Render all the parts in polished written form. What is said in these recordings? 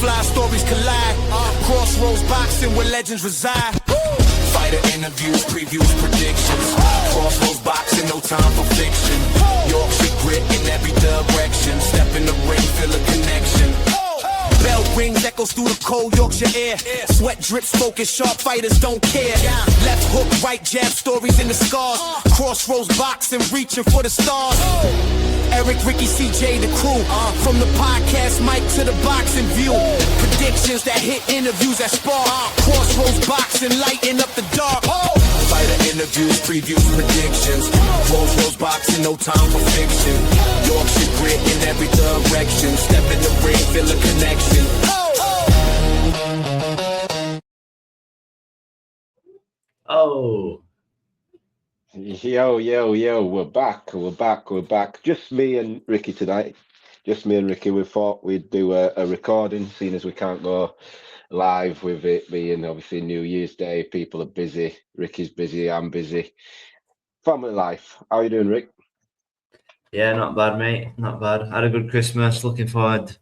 fly stories collide. Crossroads boxing where legends reside. Fighter interviews, previews, predictions. Crossroads boxing, no time for fiction. Yorkshire grit in every direction. Step in the ring, feel a connection. Bell rings, echoes through the cold Yorkshire air. Sweat drips, focus, sharp fighters don't care. Left hook, right jab, stories in the scars. Crossroads boxing, reaching for the stars. Eric, Ricky, CJ, the crew. From the podcast mic to the boxing view. Predictions that hit interviews that spark. Crossroads boxing, lighting up the dark. Fighter interviews, previews, predictions. Crossroads boxing, no time for fiction. Yorkshire grit in every direction. Step in the ring, feel a connection. Oh. Yo, we're back. Just me and Ricky tonight. Just me and Ricky. We thought we'd do a recording, seeing as we can't go live with it being obviously New Year's Day. People are busy. Ricky's busy, I'm busy. Family life. How you doing, Rick? Yeah, not bad, mate. Not bad. Had a good Christmas. Looking forward.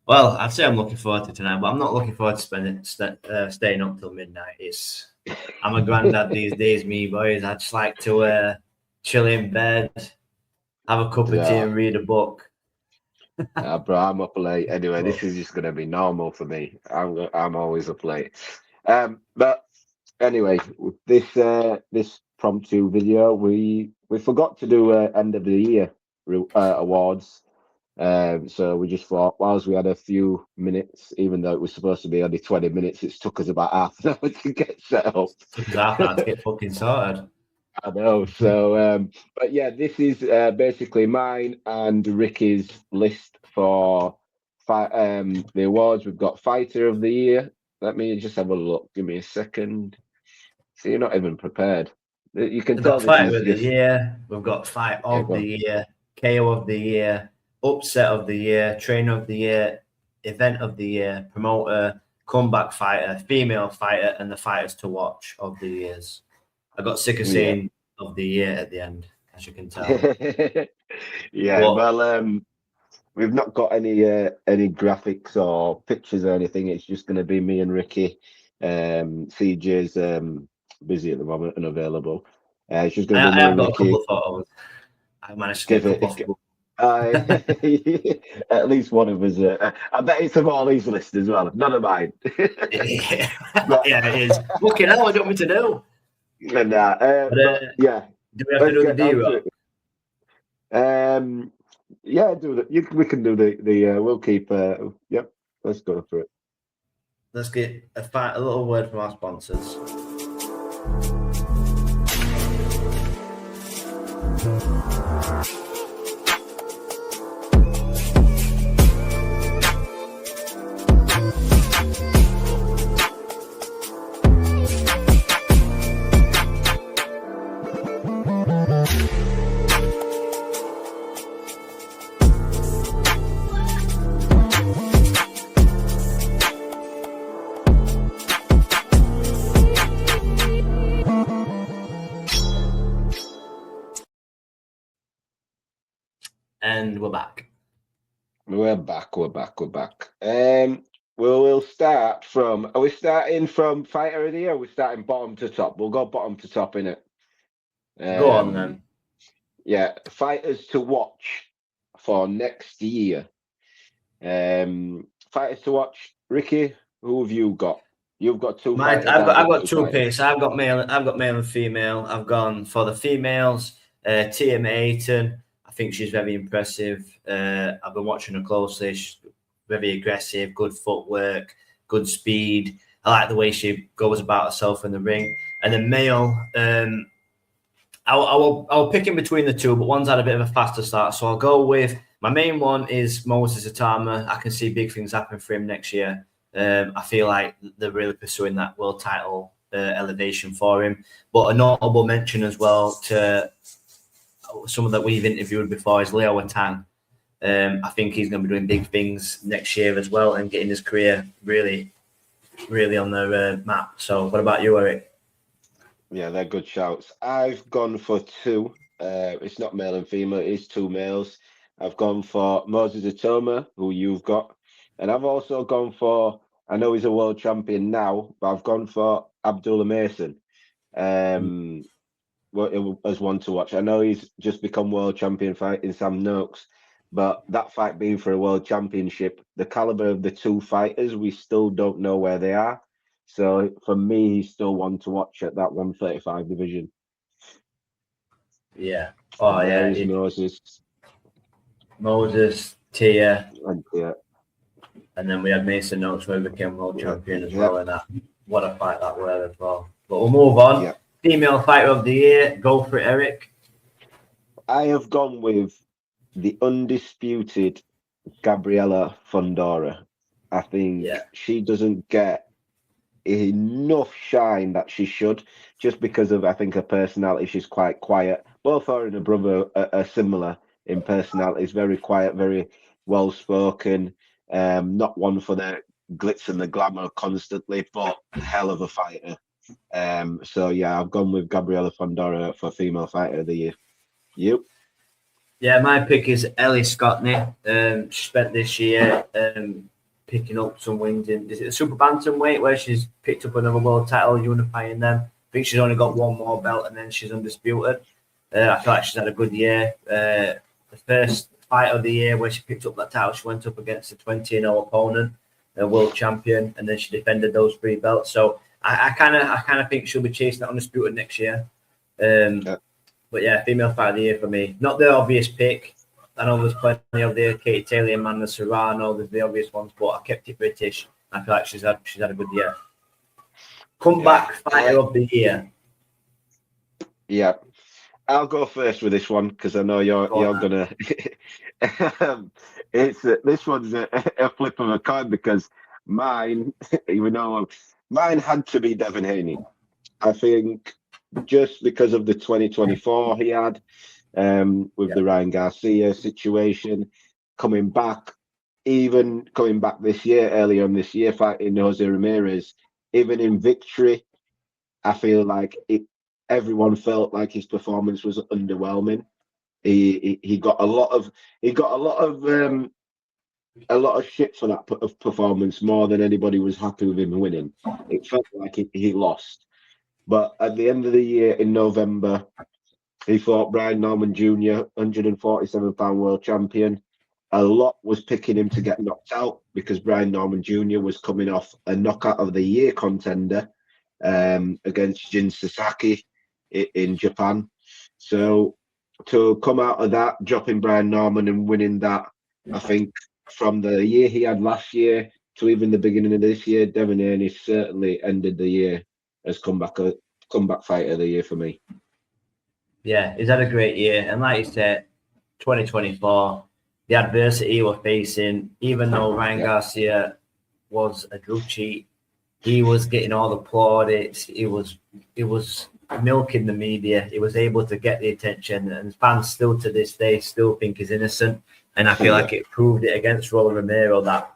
Well, I'd say I'm looking forward to tonight, but I'm not looking forward to staying up till midnight. I'm a granddad these days, me boys. I just like to chill in bed, have a cup of tea and read a book. Bro, I'm up late. Anyway, this is just going to be normal for me. I'm always up late. But anyway, this promptu video, we forgot to do end of the year awards. So we just thought, whilst we had a few minutes, even though it was supposed to be only 20 minutes, it took us about half an hour to get set up. Took us half an hour to get fucking sorted. I know. So, but yeah, this is basically mine and Ricky's list for the awards. We've got Fighter of the Year. Let me just have a look. Give me a second. So you're not even prepared. You can tell. We've got Fighter of the Year. We've got Fight of the Year, KO of the Year, Upset of the Year, Trainer of the Year, Event of the Year, Promoter, Comeback Fighter, Female Fighter, and the Fighters to Watch of the Years. I got sick of saying of the year at the end, as you can tell. Well, we've not got any graphics or pictures or anything. It's just going to be me and Ricky. CJ's busy at the moment, unavailable. It's just going to be me and Ricky. A couple of photos. I managed to get a couple at least one of us. I bet it's of all these lists as well. None of mine. Yeah, it is. Fucking hell, what do you want me to do? Yeah. Do we have to do the D-roll? Yeah, do that. We can do the. We'll keep. Yep. Let's go for it. Let's get a little word from our sponsors. And we're back. We're back. We'll start from. Are we starting from Fighter of the Year? Or are we starting bottom to top? We'll go bottom to top, innit? Go on then. Yeah, Fighters to Watch for next year. Fighters to Watch. Ricky, who have you got? You've got two. I've got two picks. I've got male and female. I've gone for the females. Tia Ayton. I think she's very impressive. I've been watching her closely. She's very aggressive, good footwork, good speed. I like the way she goes about herself in the ring. And the male, I'll pick in between the two, but one's had a bit of a faster start. So I'll go with my main one is Moses Atama. I can see big things happen for him next year. I feel like they're really pursuing that world title elevation for him. But a notable mention as well to someone that we've interviewed before is Leo Watan. I think he's going to be doing big things next year as well and getting his career really, really on the map. So what about you, Eric? Yeah, they're good shouts. I've gone for two. It's not male and female. It is two males. I've gone for Moses Atoma, who you've got, And I've also gone for, I know he's a world champion now, but I've gone for Abdullah Mason as one to watch. I know he's just become world champion fighting Sam Noakes, but that fight being for a world championship, the caliber of the two fighters, we still don't know where they are. So for me, he's still one to watch at that 135 division. Yeah. Oh, yeah. Moses, Tia, yeah. And then we had Mason Noakes who became world champion as well. And that, what a fight that was as well. But we'll move on. Yeah. Female fighter of the year. Go for it, Eric. I have gone with the undisputed Gabriela Fondora. I think she doesn't get enough shine that she should, just because of, I think, her personality. She's quite quiet. Both her and her brother are similar in personalities. Very quiet, very well spoken. Not one for the glitz and the glamour constantly, but hell of a fighter. So yeah, I've gone with Gabriela Fondora for female fighter of the year. You? Yeah, my pick is Ellie Scottney. She spent this year picking up some wins in, is it the super bantamweight, where she's picked up another world title, unifying them. I think she's only got one more belt and then she's undisputed. I feel like she's had a good year. The first fight of the year where she picked up that title, she went up against a 20-0 opponent, a world champion, and then she defended those 3 belts. So I kind of think she'll be chasing that undisputed next year. But yeah, female fighter of the year for me. Not the obvious pick. I know there's plenty of there, Katie Taylor, Amanda Serrano. There's the obvious ones, but I kept it British. I feel like she's had a good year. Comeback fighter of the year. Yeah, I'll go first with this one because I know you're gonna. This one's a flip of a coin because mine, even though mine had to be Devin Haney. I think just because of the 2024 he had. With the Ryan Garcia situation, coming back this year, earlier on this year, fighting Jose Ramirez, even in victory, I feel like everyone felt like his performance was underwhelming. He got a lot of shit for that performance, more than anybody was happy with him winning. It felt like he lost. But at the end of the year in November, he fought Brian Norman Jr., 147-pound world champion. A lot was picking him to get knocked out because Brian Norman Jr. was coming off a knockout of the year contender against Jin Sasaki in Japan. So to come out of that, dropping Brian Norman and winning that, I think from the year he had last year to even the beginning of this year, Devin Haney certainly ended the year as comeback fighter of the year for me. Yeah, he's had a great year. And like you said, 2024, the adversity he was facing, even though Ryan Garcia was a drug cheat, he was getting all the plaudits. He was milking the media. He was able to get the attention, and fans still to this day still think he's innocent. And I feel like it proved it against Rolly Romero that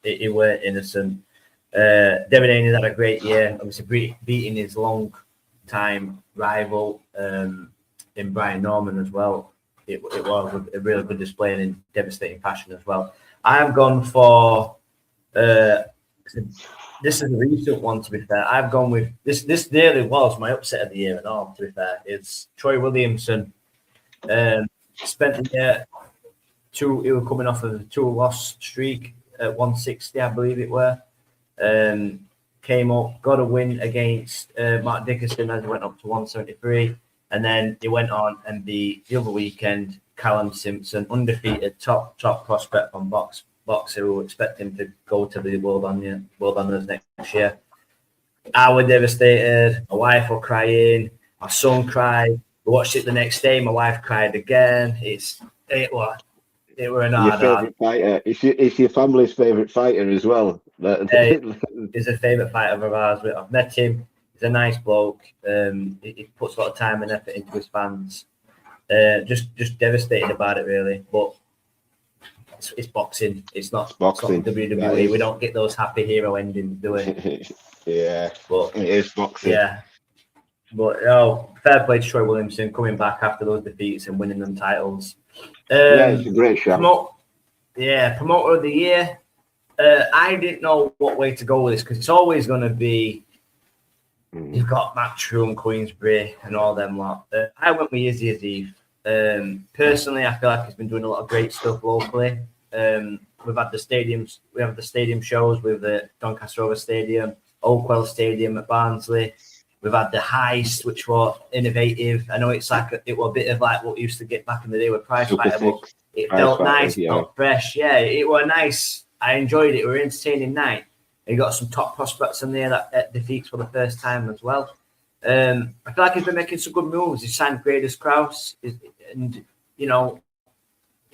he weren't innocent. Devin Haney's had a great year, obviously beating his long-time rival in Brian Norman as well. It was a really good display and in devastating fashion as well. I have gone for this is a recent one, to be fair. I've gone with this nearly was my upset of the year and all, to be fair. It's Troy Williamson. Spent the year he was coming off of a 2-loss streak at 160, I believe it were. Came up, got a win against Mark Dickerson as he went up to 173. And then he went on and beat the other weekend Callum Simpson, undefeated top prospect from boxer who expect him to go to the world honors next year. I was devastated. My wife was crying. My son cried. We watched it the next day. My wife cried again. It was an hard. Your favourite fighter. It's your family's favourite fighter as well. He's a favourite fighter of ours. I've met him. He's a nice bloke. He puts a lot of time and effort into his fans. Just devastated about it, really. But it's boxing. It's not boxing. It's not WWE. We don't get those happy hero endings, do we? Yeah, but it is boxing. Yeah, but fair play to Troy Williamson coming back after those defeats and winning them titles. It's a great shot. Promoter of the year. I didn't know what way to go with this because it's always going to be. You've got Matchroom, Queensbury, and all them lot. I went with Izzy. Personally, I feel like he's been doing a lot of great stuff locally. We've had the stadiums. We have the stadium shows with the Doncaster Rovers Stadium, Oakwell Stadium at Barnsley. We've had the Heist, which was innovative. I know it's like it was a bit of like what we used to get back in the day with Prize Fighter, but it felt nice, felt fresh. Yeah, it was nice. I enjoyed it. It was an entertaining night. You got some top prospects in there that defeats for the first time as well. I feel like he's been making some good moves. He signed Gradus Krause, and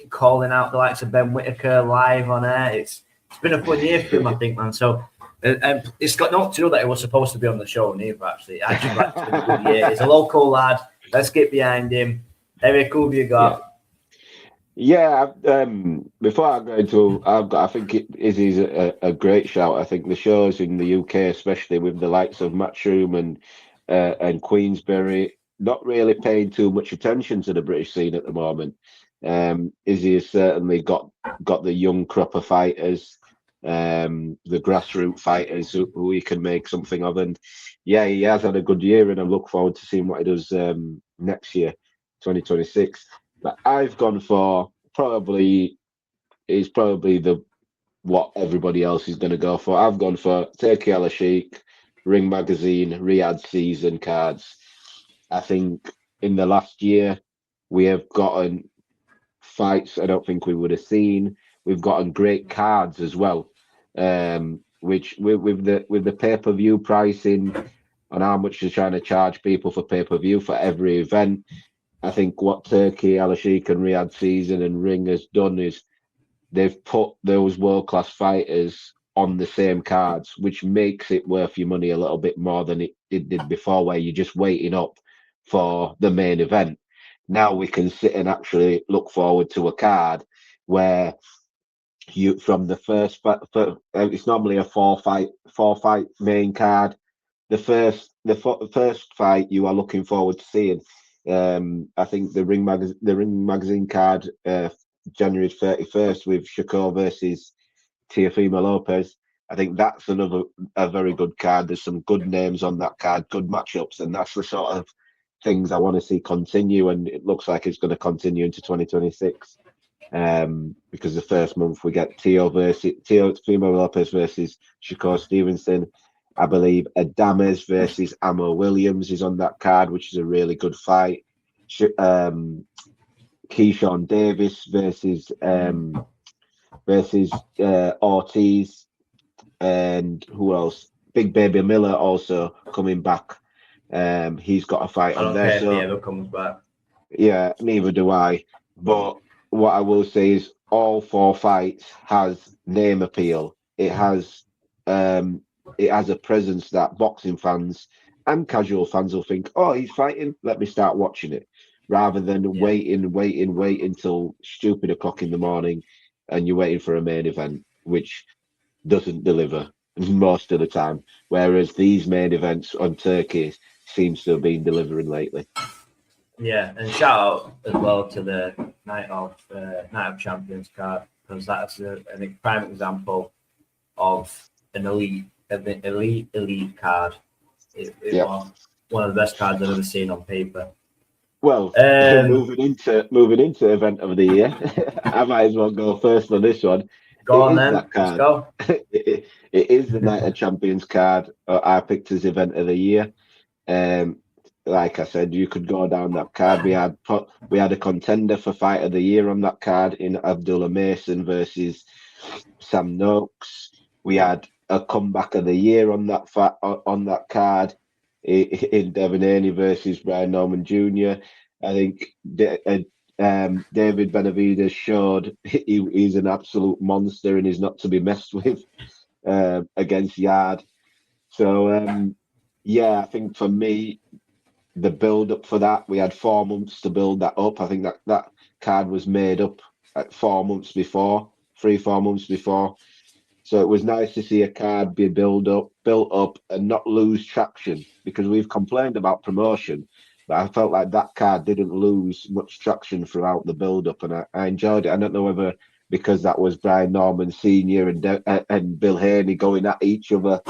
calling out the likes of Ben Whittaker live on air. It's been a fun year for him, I think, man. So it's got not to do that he was supposed to be on the show neither. Actually, I just like it's been a good year. He's a local lad. Let's get behind him. Eric, who have you got? Yeah, before I go into, I think Izzy's a great shout. I think the shows in the UK, especially with the likes of Matchroom and Queensbury, not really paying too much attention to the British scene at the moment. Izzy has certainly got the young crop of fighters, the grassroots fighters who he can make something of. And yeah, he has had a good year, and I look forward to seeing what he does next year, 2026. But I've gone for probably what everybody else is going to go for. I've gone for Turkey Al Sheikh, Ring Magazine, Riyadh season cards. I think in the last year we have gotten fights I don't think we would have seen. We've gotten great cards as well, which with the pay-per-view pricing on how much they're trying to charge people for pay-per-view for every event. I think what Turkey, Al Sheikh and Riyadh season and Ring has done is they've put those world-class fighters on the same cards, which makes it worth your money a little bit more than it did before, where you're just waiting up for the main event. Now we can sit and actually look forward to a card where you from the first it's normally a four fight main card. The first fight you are looking forward to seeing. I think the Ring Magazine card, January 31st with Shakur versus Teofimo Lopez. I think that's a very good card. There's some good names on that card, good matchups, and that's the sort of things I want to see continue. And it looks like it's going to continue into 2026. Because the first month we get Teofimo Lopez versus Shakur Stevenson. I believe Adames versus Amo Williams is on that card, which is a really good fight. Keyshawn Davis versus Ortiz, and who else? Big Baby Miller also coming back. He's got a fight on there. If he ever comes back. Yeah, neither do I. But what I will say is all four fights has name appeal. It has a presence that boxing fans and casual fans will think, oh, he's fighting, let me start watching it, rather than waiting till stupid o'clock in the morning and you're waiting for a main event, which doesn't deliver most of the time. Whereas these main events on Turkey seems to have been delivering lately. Yeah, and shout out as well to the Night of Champions card, because that's a prime example of an elite card. It was one of the best cards I've ever seen on paper. Well, moving into event of the year, I might as well go first on this one. Go on then. Let's go. It is the Night of Champions card. I picked as event of the year. Like I said, you could go down that card. We had a contender for fight of the year on that card in Abdullah Mason versus Sam Noakes. We had a comeback of the year on that card in Devin Haney versus Brian Norman Jr. I think David Benavidez showed he's an absolute monster and he's not to be messed with against Yard. So I think for me, the build up for that, we had 4 months to build that up. I think that card was made up at 4 months before, 3-4 months before. So it was nice to see a card be built up and not lose traction, because we've complained about promotion, but I felt like that card didn't lose much traction throughout the build up, and I enjoyed it. I don't know whether because that was Brian Norman Senior and Bill Haney going at each other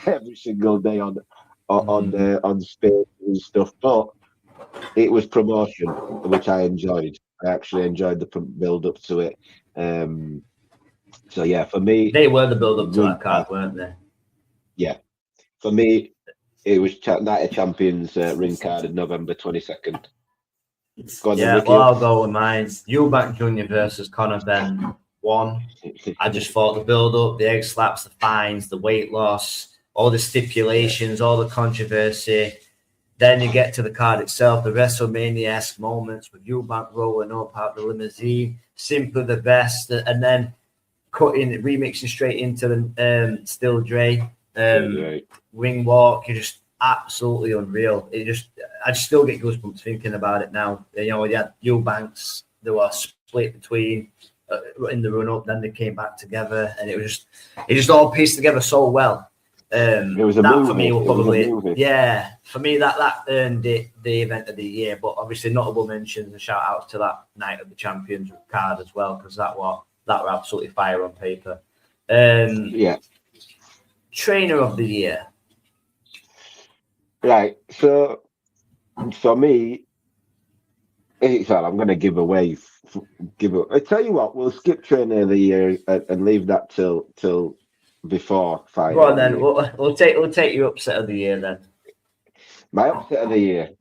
every single day on space and stuff. But it was promotion, which I enjoyed. I actually enjoyed the build up to it. So yeah, for me, they were the build up to that card, weren't they? Yeah, for me, it was Night of Champions ring card of November 22nd. Yeah, well, I'll go with mine. Eubank Jr. versus Conor Benn 1. I just thought the build up, the egg slaps, the fines, the weight loss, all the stipulations, all the controversy. Then you get to the card itself, the WrestleMania-esque moments with Eubank rolling up out the limousine, simply the best, and then remixing straight into the Still Dre ring walk. You're just absolutely unreal. I just still get goosebumps thinking about it now. You know, you had Eubanks, they were split between in the run up, then they came back together, and it just all pieced together so well. It was a that movie. For me, probably yeah. For me, that earned it the event of the year. But obviously, notable mentions and shout outs to that Night of the Champions card as well, because that were absolutely fire on paper. Trainer of the year. Right. So for me, I'm going to give away. I tell you what, we'll skip trainer of the year and leave that till before fight. Go on then. We'll take your upset of the year then. My upset of the year.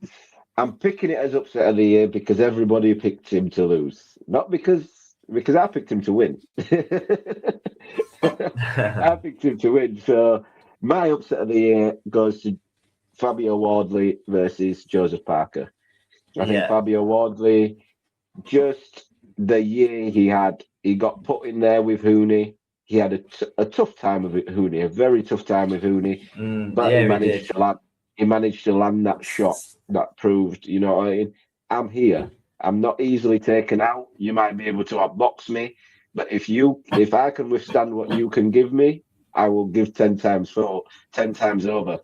I'm picking it as upset of the year because everybody picked him to lose, not because I picked him to win. I picked him to win. So my upset of the year goes to Fabio Wardley versus Joseph Parker. I think Fabio Wardley, just the year he got put in there with Hooney. He had a tough time with Hooney, a very tough time with Hooney. But he managed to land that shot that proved, you know what I mean? I'm here. I'm not easily taken out. You might be able to outbox me, but if I can withstand what you can give me, I will give 10 times over.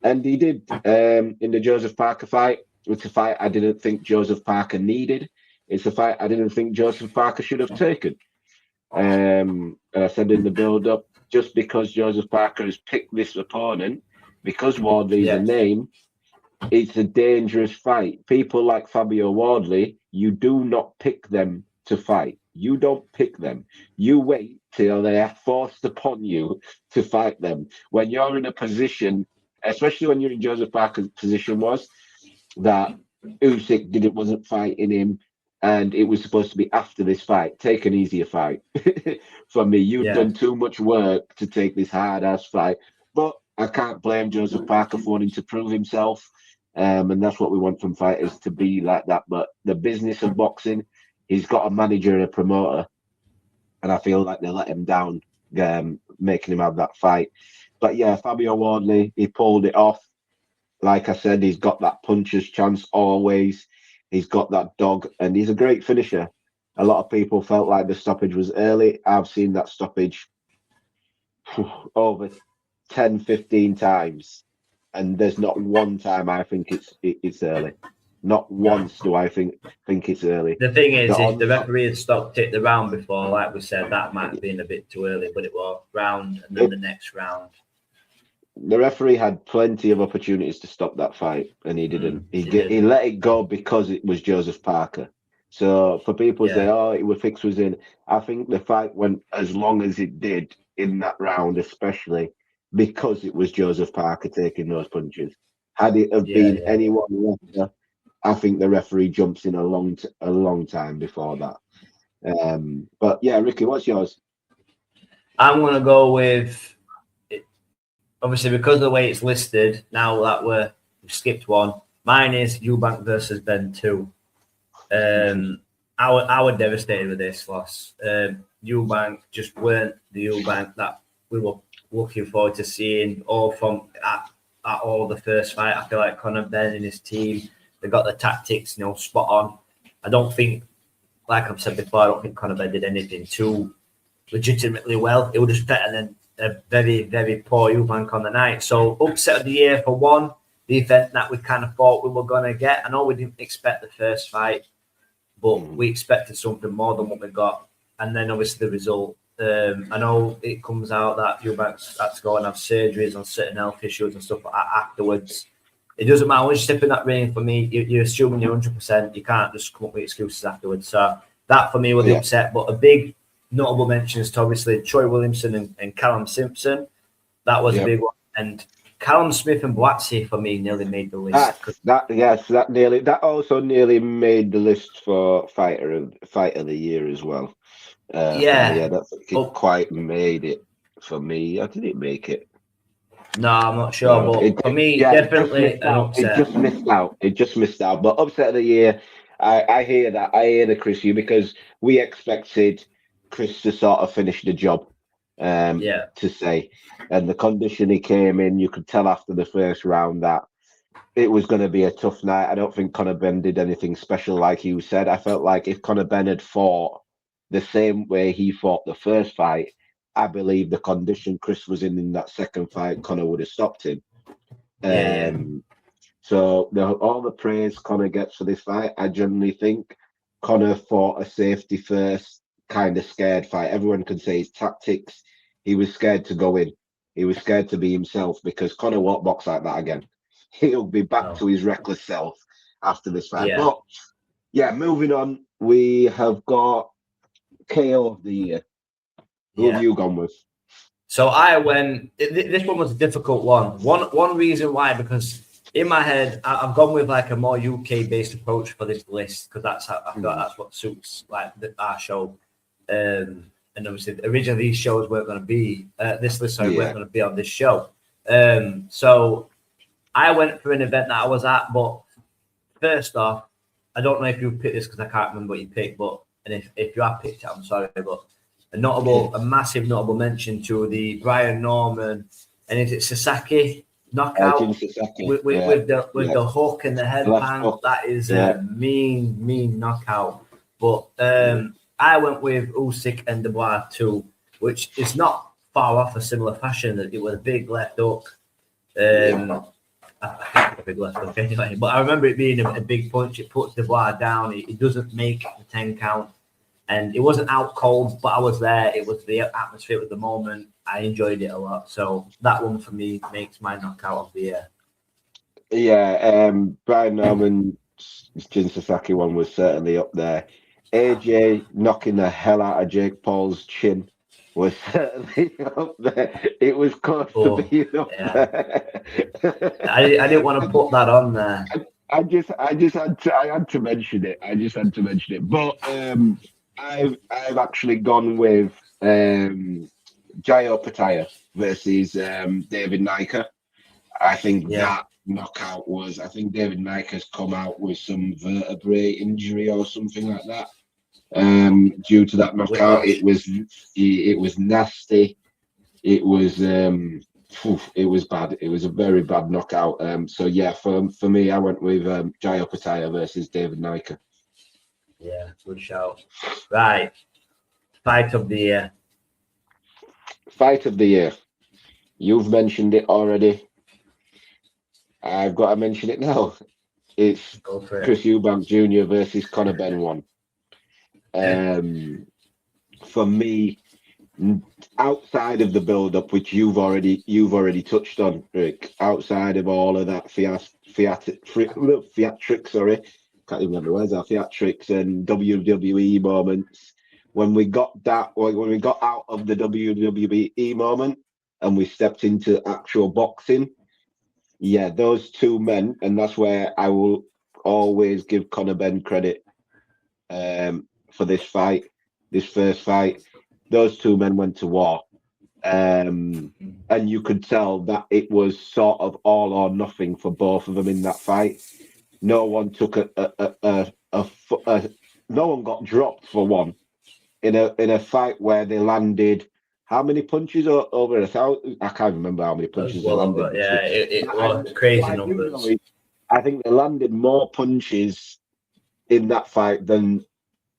And he did in the Joseph Parker fight. It's a fight I didn't think Joseph Parker needed. It's a fight I didn't think Joseph Parker should have taken. And I said in the build-up, just because Joseph Parker has picked this opponent, because Wardley's a name, it's a dangerous fight. People like Fabio Wardley, you do not pick them to fight. You don't pick them. You wait till they are forced upon you to fight them. When you're in a position, especially when you're in Joseph Parker's position was, that Usyk wasn't fighting him, and it was supposed to be after this fight. Take an easier fight. For me, you've done too much work to take this hard-ass fight. But I can't blame Joseph Parker for wanting to prove himself. And that's what we want from fighters, to be like that. But the business of boxing, he's got a manager and a promoter. And I feel like they let him down, making him have that fight. But yeah, Fabio Wardley, he pulled it off. Like I said, he's got that puncher's chance always. He's got that dog, and he's a great finisher. A lot of people felt like the stoppage was early. I've seen that stoppage over 10, 15 times, and there's not one time I think it's early. Not once do I think it's early. The thing is, if the referee had stopped it the round before, like we said, that might have been a bit too early, but it was round and then the next round. The referee had plenty of opportunities to stop that fight, and he didn't. He let it go because it was Joseph Parker. So for people to say, "Oh, fix was in," I think the fight went as long as it did in that round, especially because it was Joseph Parker taking those punches. Had it have been anyone lesser, I think the referee jumps in a long time before that. But yeah, Ricky, what's yours? I'm gonna go with. Obviously, because of the way it's listed, now that we've skipped one, mine is Eubank versus Ben 2. I was devastated with this loss. Eubank just weren't the Eubank that we were looking forward to seeing all from at all the first fight. I feel like Conor Benn and his team, they got the tactics, spot on. I don't think, like I've said before, I don't think Conor Benn did anything too legitimately well. It was just better than a very, very poor Eubank on the night. So upset of the year for one, the event that we kind of thought we were going to get. I know we didn't expect the first fight, but we expected something more than what we got. and then obviously the result. I know it comes out that Eubanks had to go and have surgeries on certain health issues and stuff like that afterwards. It doesn't matter once you step in that ring. For me, you're assuming you're 100%. You can't just come up with excuses afterwards. So that for me was the upset. But a big notable mention is to obviously Troy Williamson and Callum Simpson. That was a big one. And Callum Smith and Boatsy for me nearly made the list. That also nearly made the list for fight of the year as well. I don't think it quite made it for me. Or did it make it? No, I'm not sure, but for me, definitely an upset. It just missed out. But upset of the year, I hear that. I hear the Chris you because we expected Chris to sort of finish the job. To say, and the condition he came in, you could tell after the first round that it was going to be a tough night. I don't think Conor Benn did anything special, like you said. I felt like if Conor Benn had fought the same way he fought the first fight, I believe the condition Chris was in that second fight, Conor would have stopped him. So all the praise Conor gets for this fight, I generally think Conor fought a safety first, kind of scared fight. Everyone can say his tactics. He was scared to go in. He was scared to be himself because Conor won't box like that again. He'll be back to his reckless self after this fight. But moving on, we have got KO of the year. Who have you gone with? So I went. This one was a difficult one. One reason why, because in my head I've gone with like a more UK based approach for this list because I feel like that's what suits like our show. And obviously, originally these shows weren't going to be this list. Weren't going to be on this show. So I went for an event that I was at. But first off, I don't know if you picked this because I can't remember what you picked. But if you have picked it, I'm sorry. But a massive notable mention to the Brian Norman and is it Sasaki knockout with the hook and the headband. That is a mean knockout. But I went with Usyk and Dubois too, which is not far off a similar fashion. It was a big left hook. I think a big left hook anyway. But I remember it being a big punch. It puts Dubois down. It doesn't make the 10 count. And it wasn't out cold, but I was there. It was the atmosphere at the moment. I enjoyed it a lot. So that one for me makes my knockout of the year. Yeah, Brian Norman, Jin Sasaki one was certainly up there. AJ knocking the hell out of Jake Paul's chin was certainly up there. It was close to being up there. I didn't want to put that on there. I had to mention it. But I've actually gone with Jayo Pataya versus David Nyka. I think that knockout was. I think David Nyka's come out with some vertebrae injury or something like that. Due to that knockout, it was nasty. It was bad. It was a very bad knockout. So yeah, for me, I went with Jayo Pataya versus David Nyka. Yeah, good shout. Right, fight of the year. Fight of the year. You've mentioned it already. I've got to mention it now. It's Chris Eubank Jr. versus Conor Benn 1. For me, outside of the build-up, which you've already touched on, Rick, outside of all of that theatrics, sorry, can't even remember words, theatrics and WWE moments. When we got out of the WWE moment and we stepped into actual boxing, those two men, and that's where I will always give Conor Benn credit for this first fight. Those two men went to war, and you could tell that it was sort of all or nothing for both of them in that fight. No one took no one got dropped for one in a fight where they landed how many punches over 1,000? I can't remember how many punches they landed. It was crazy numbers. I think they landed more punches in that fight than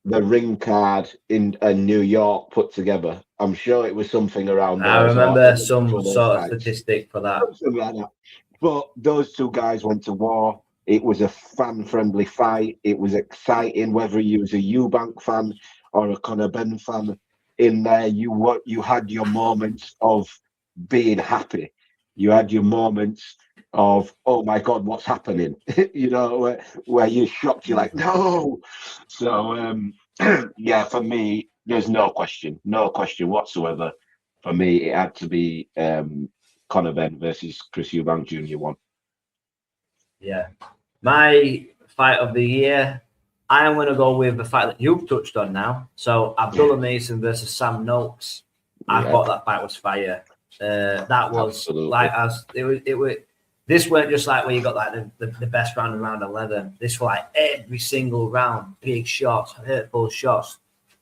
the ring card in New York put together. I'm sure it was something around there. I remember some sort of statistic for that. Something like that. But those two guys went to war. It was a fan-friendly fight. It was exciting, whether you was a Eubank fan or a Conor Benn fan in there, you had your moments of being happy. You had your moments of, oh my God, what's happening? where you're shocked, you're like, no. So yeah, for me, there's no question whatsoever. For me, it had to be Conor Benn versus Chris Eubank Jr. one. Yeah. My fight of the year, I am going to go with the fight that you've touched on now. So Abdullah Mason versus Sam Noakes. I thought that fight was fire. That was Absolutely. like it was. This weren't just like where you got like the best round in round 11. This was like every single round, big shots, hurtful shots.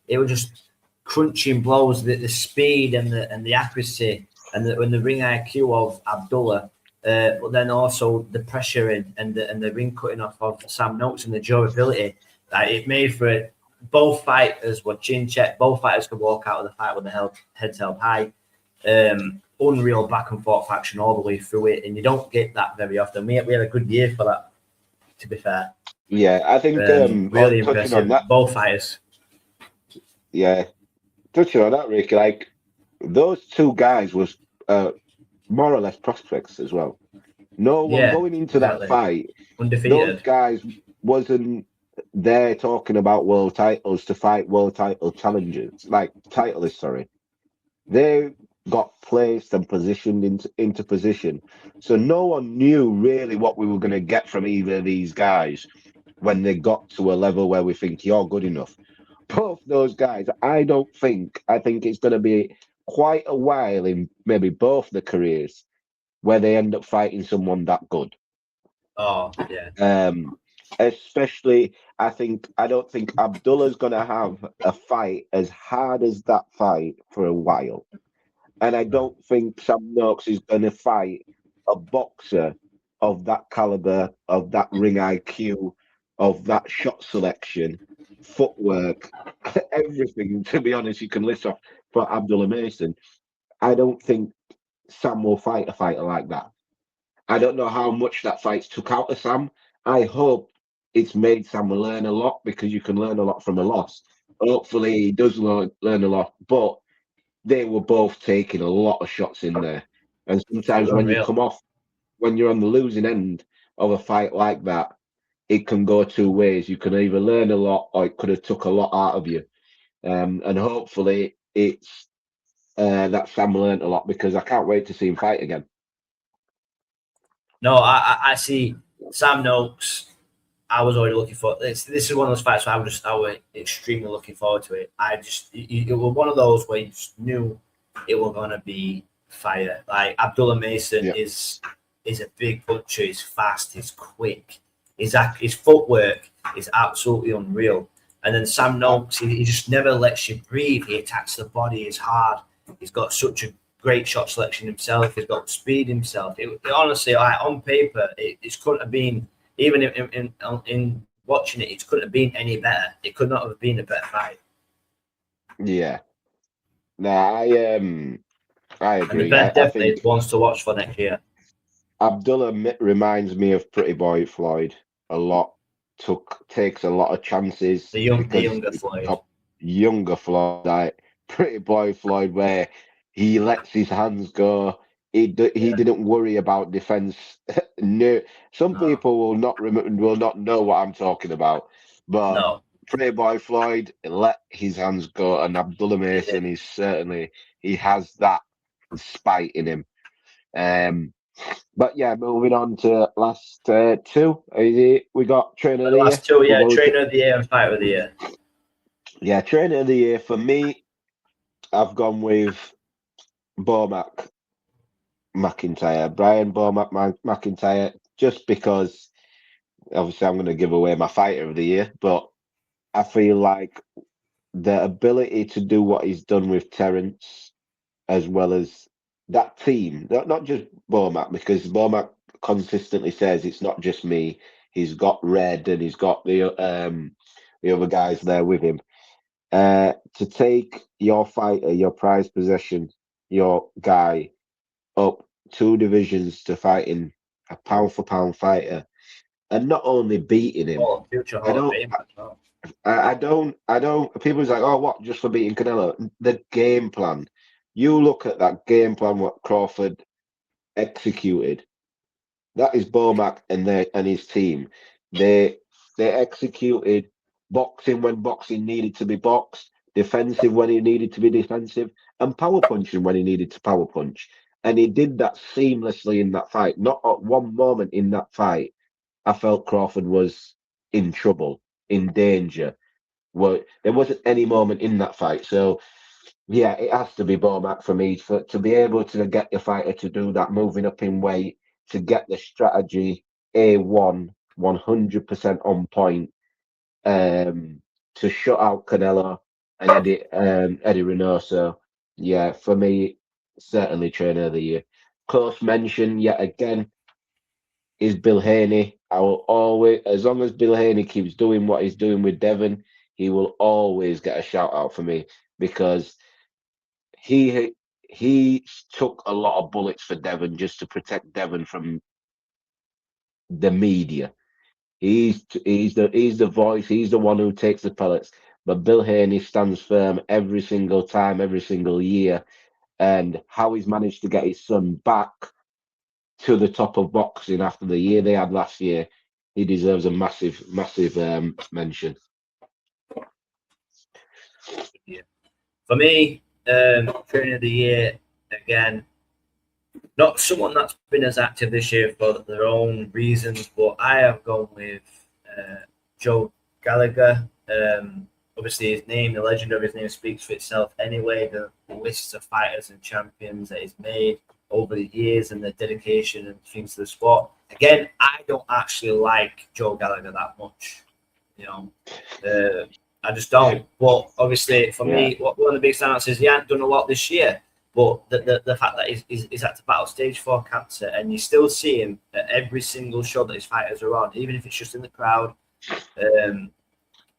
It was just crunching blows, the speed and the accuracy and the ring IQ of Abdullah. But then also the pressure and the ring cutting off of Sam Noakes and the durability that it made for it. Both fighters were chin checked. Both fighters could walk out of the fight with the heads held high. Unreal back and forth action all the way through it, and you don't get that very often. We had a good year for that, to be fair. Yeah, I think really impressive. Both fighters. Yeah, touching on that, Rick, like those two guys was more or less prospects as well. No one going into that fight, undefeated. Those guys wasn't there talking about world titles to fight world title challengers, like titleists, sorry. They got placed and positioned into position. So no one knew really what we were going to get from either of these guys when they got to a level where we think you're good enough. Both those guys, I think it's going to be quite a while in maybe both the careers where they end up fighting someone that good. Oh, yeah. Especially, I don't think Abdullah's going to have a fight as hard as that fight for a while. And I don't think Sam Noakes is going to fight a boxer of that caliber, of that ring IQ, of that shot selection, footwork, everything, to be honest, you can list off for Abdullah Mason. I don't think Sam will fight a fighter like that. I don't know how much that fight's took out of Sam. I hope it's made Sam learn a lot, because you can learn a lot from a loss. Hopefully he does learn a lot, but they were both taking a lot of shots in there. And sometimes when you come off, when you're on the losing end of a fight like that, it can go two ways. You can either learn a lot, or it could have took a lot out of you. And hopefully it's that Sam learned a lot, because I can't wait to see him fight again. No, I see Sam Noakes. I was already looking for this. This is one of those fights where I was extremely looking forward to it. It was one of those where you just knew it was gonna be fire. Like Abdullah Mason is a big puncher. He's fast. He's quick. His footwork is absolutely unreal. And then Sam Noakes, he just never lets you breathe. He attacks the body. He's hard. He's got such a great shot selection himself. He's got speed himself. It honestly, like, on paper, it couldn't have been. Even in watching it, it couldn't have been any better. It could not have been a better fight. Yeah. No, I agree. And the best definitely wants to watch for next year. Abdullah reminds me of Pretty Boy Floyd a lot. Takes a lot of chances. The younger Floyd. Younger Floyd, like Pretty Boy Floyd, where he lets his hands go. He didn't worry about defense. No, some people will not know what I'm talking about. But Pretty Boy Floyd let his hands go, and Abdullah Mason is certainly, he has that spite in him. But yeah, moving on to last two. We got Trainer of the Year. Last two, yeah, Trainer of the Year and Fighter of the Year. Yeah, Trainer of the Year for me, I've gone with Bomac McIntyre, Brian Bomac McIntyre, just because obviously I'm going to give away my Fighter of the Year, but I feel like the ability to do what he's done with Terence, as well as that team, not just Bomac, because Bomac consistently says it's not just me. He's got Red and he's got the other guys there with him. To take your fighter, your prized possession, your guy up 2 divisions to fighting a pound for pound fighter, and not only beating him. I don't. People's like, oh, what? Just for beating Canelo? The game plan. You look at that game plan. What Crawford executed. That is Bomac and his team. They they executed boxing when boxing needed to be boxed, defensive when he needed to be defensive, and power punching when he needed to power punch. And he did that seamlessly in that fight. Not at one moment in that fight, I felt Crawford was in trouble, in danger. Well, there wasn't any moment in that fight. So yeah, it has to be Bomac for me for to be able to get your fighter to do that, moving up in weight, to get the strategy A1 100% on point, to shut out Canelo and Eddie Reynoso. Yeah, for me, certainly trainer of the year. Close mention yet again is Bill Haney. I will always, as long as Bill Haney keeps doing what he's doing with Devon, he will always get a shout out for me because he took a lot of bullets for Devon just to protect Devon from the media. He's the voice. He's the one who takes the pellets. But Bill Haney stands firm every single time, every single year, and how he's managed to get his son back to the top of boxing after the year they had last year, he deserves a massive, massive mention. Yeah. For me, trainer of the year again. Not someone that's been as active this year for their own reasons, but I have gone with Joe Gallagher. Obviously, his name, the legend of his name, speaks for itself anyway. The lists of fighters and champions that he's made over the years and the dedication and things to the sport. Again, I don't actually like Joe Gallagher that much. You know, I just don't. But obviously, for me, one of the big standouts is he hasn't done a lot this year. But the fact that he's at the battle stage for cancer, and you still see him at every single show that his fighters are on, even if it's just in the crowd.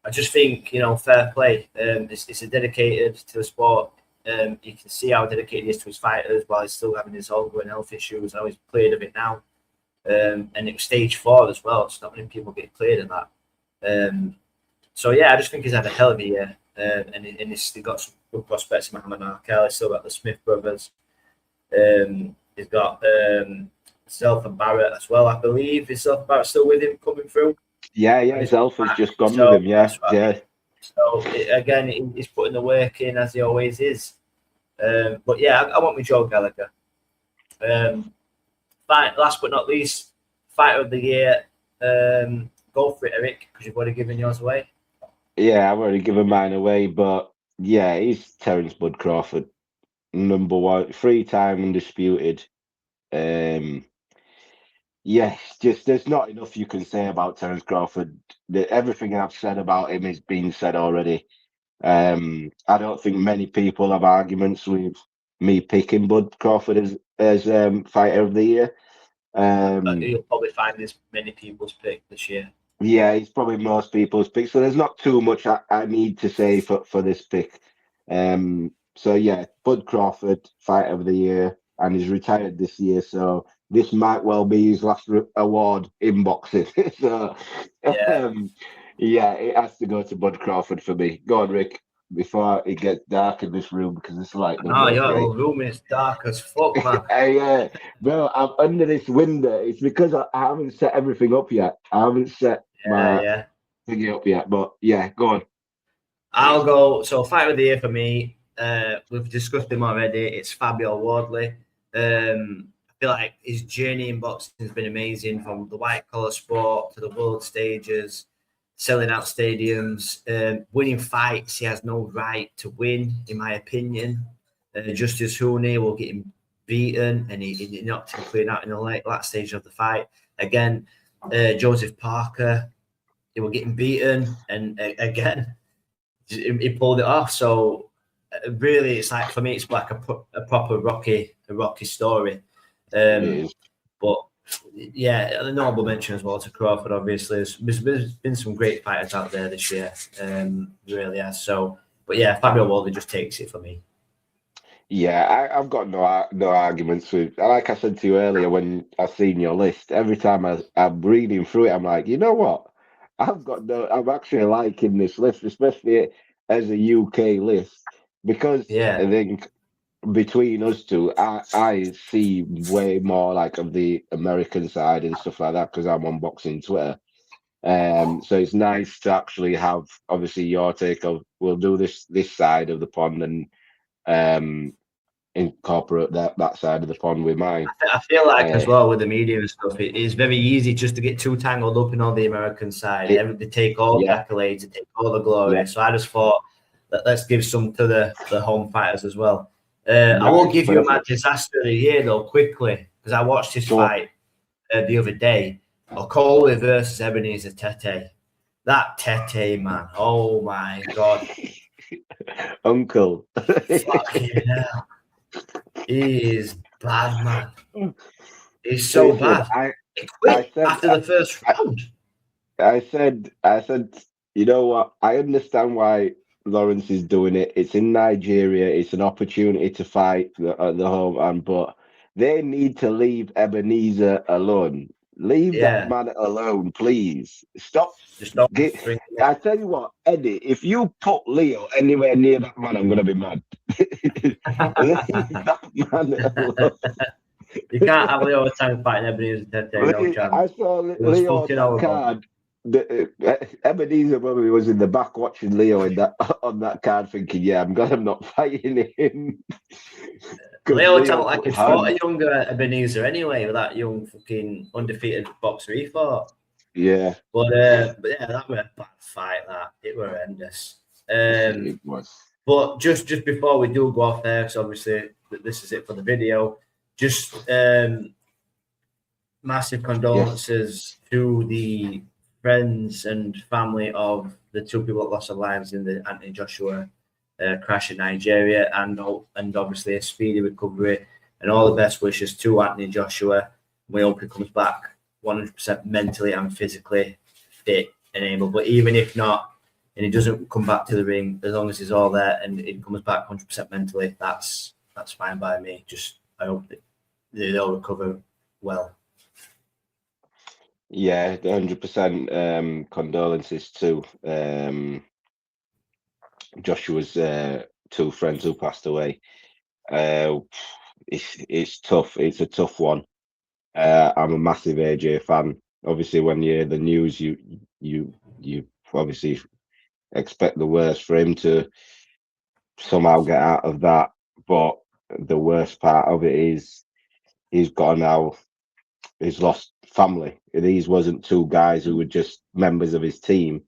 I just think, fair play. It's a dedicated to the sport. You can see how dedicated he is to his fighters while he's still having his ongoing health issues. How he's cleared of it now. And it was stage 4 as well. It's not many people get cleared of that. So yeah, I just think he's had a hell of a year. And he's still got some good prospects in Muhammad Arkell. He's still got the Smith brothers. He's got Zelf and Barrett as well, I believe. Is Zelf and Barrett still with him coming through? Yeah. Zelf has just gone with him. Yeah. So again, he's putting the work in as he always is. But yeah, I went with Joe Gallagher. Last but not least, fighter of the year. Go for it, Eric, because you've already given yours away. Yeah, I've already given mine away, but yeah, he's Terence Bud Crawford, number 1, 3-time undisputed. Yes, just there's not enough you can say about Terence Crawford. Everything I've said about him has been said already. I don't think many people have arguments with me picking Bud Crawford as fighter of the year. You'll probably find this many people's pick this year. Yeah, he's probably most people's pick. So there's not too much I need to say for this pick. So yeah, Bud Crawford, fighter of the year, and he's retired this year. So this might well be his last award in boxing. So yeah, it has to go to Bud Crawford for me. Go on, Rick, before it gets dark in this room because it's like your room is dark as fuck, man. Hey, bro, I'm under this window. It's because I haven't set everything up yet. I haven't set my thingy up yet. But yeah, go on. I'll go. So fighter of the year for me. We've discussed him already. It's Fabio Wardley. I feel like his journey in boxing has been amazing, from the white collar sport to the world stages, selling out stadiums, winning fights he has no right to win, in my opinion. Justice Hooney will get him beaten, and he knocked him clean out in the last stage of the fight. Again, Joseph Parker, he will get him beaten, and again, he pulled it off. So really, it's like, for me, it's like a proper Rocky story. But yeah, an honorable mention as well to Crawford. Obviously, there's been some great fighters out there this year. Really has. So, but yeah, Fabio Wardley just takes it for me. Yeah, I've got no arguments with. Like I said to you earlier, when I seen your list, every time I'm reading through it, I'm like, you know what? I'm actually liking this list, especially as a UK list, because I Yeah, think between us two, I see way more like of the American side and stuff like that because I'm on Boxing Twitter. So it's nice to actually have obviously your take of we'll do this side of the pond and um incorporate that side of the pond with mine. I feel like Uh, as well with the media and stuff, it is very easy just to get too tangled up in all the American side. it, They take all the yeah, accolades, they take all the yeah, glory. So I just thought let's give some to the home fighters as well. I will nice, give you my perfect. disaster of the year though quickly because I watched this Go on. fight the other day. Okolie versus Ebenezer Tete. That Tete man, oh my god, Uncle. fucking hell, he is bad, man. He's so Listen, bad. He I quit said, after the first I, round. I said, you know what? I understand why Lawrence is doing it. It's in Nigeria. It's an opportunity to fight at the home, and but they need to leave Ebenezer alone. Leave that Yeah, man alone, please. Stop. just don't Get, bring him I tell you what, Eddie, if you put Leo anywhere near that man, I'm gonna be mad. Leave that man alone. You can't have Leo Tang fighting Ebenezer Tete, no chance. I saw It was Leo on fucking that horrible. card. Ebenezer probably was in the back watching Leo in that on that card, thinking, "Yeah, I'm glad I'm not fighting him." Because Leo Tang Leo looked like put he'd fought hands. a younger Ebenezer anyway, with that young fucking undefeated boxer he fought. Yeah, But yeah, that was a bad fight. That it were horrendous. it was. But just before we do go off there, because obviously this is it for the video. Just massive Yes, condolences to the friends and family of the two people that lost their lives in the Anthony Joshua crash in Nigeria, and obviously a speedy recovery and all the best wishes to Anthony Joshua. We hope he comes back 100% mentally and physically fit and able. But even if not, and he doesn't come back to the ring, as long as he's all there and he comes back 100% mentally, that's fine by me. Just I hope that they'll recover well. yeah, 100%. Condolences to Joshua's two friends who passed away. It's tough. It's a tough one. I'm a massive AJ fan. Obviously, when you hear the news, you obviously expect the worst for him to somehow get out of that. But the worst part of it is he's got now. He's lost family. These wasn't two guys who were just members of his team.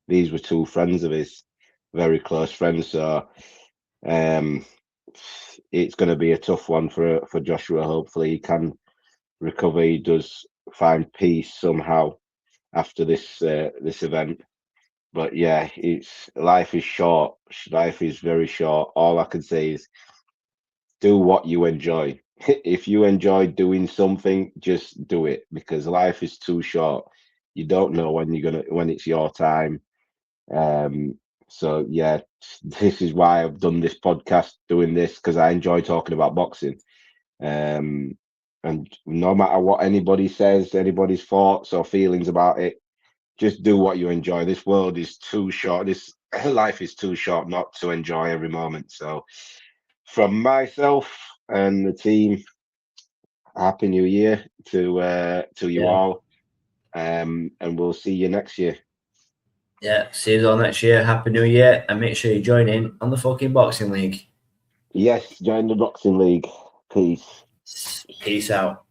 These were two friends of his, very close friends. So it's going to be a tough one for Joshua. Hopefully, he can recover. He does find peace somehow after this event. But yeah, it's life is short. Life is very short. All I can say is do what you enjoy. If you enjoy doing something, just do it because life is too short. You don't know when it's your time. So yeah, this is why I've done this podcast, doing this because I enjoy talking about boxing. And no matter what anybody says, anybody's thoughts or feelings about it, just do what you enjoy. This world is too short. This life is too short not to enjoy every moment. So, from myself and the team, Happy New Year to you Yeah. all, and we'll see you next year. Yeah, see you all next year. Happy New Year, and make sure you join in on the fucking Boxing League. Yes, join the Boxing League. Peace. Peace out.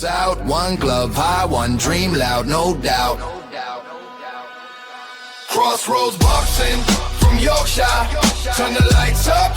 Out, one glove high, one dream loud, no doubt. Crossroads boxing from Yorkshire, turn the lights up.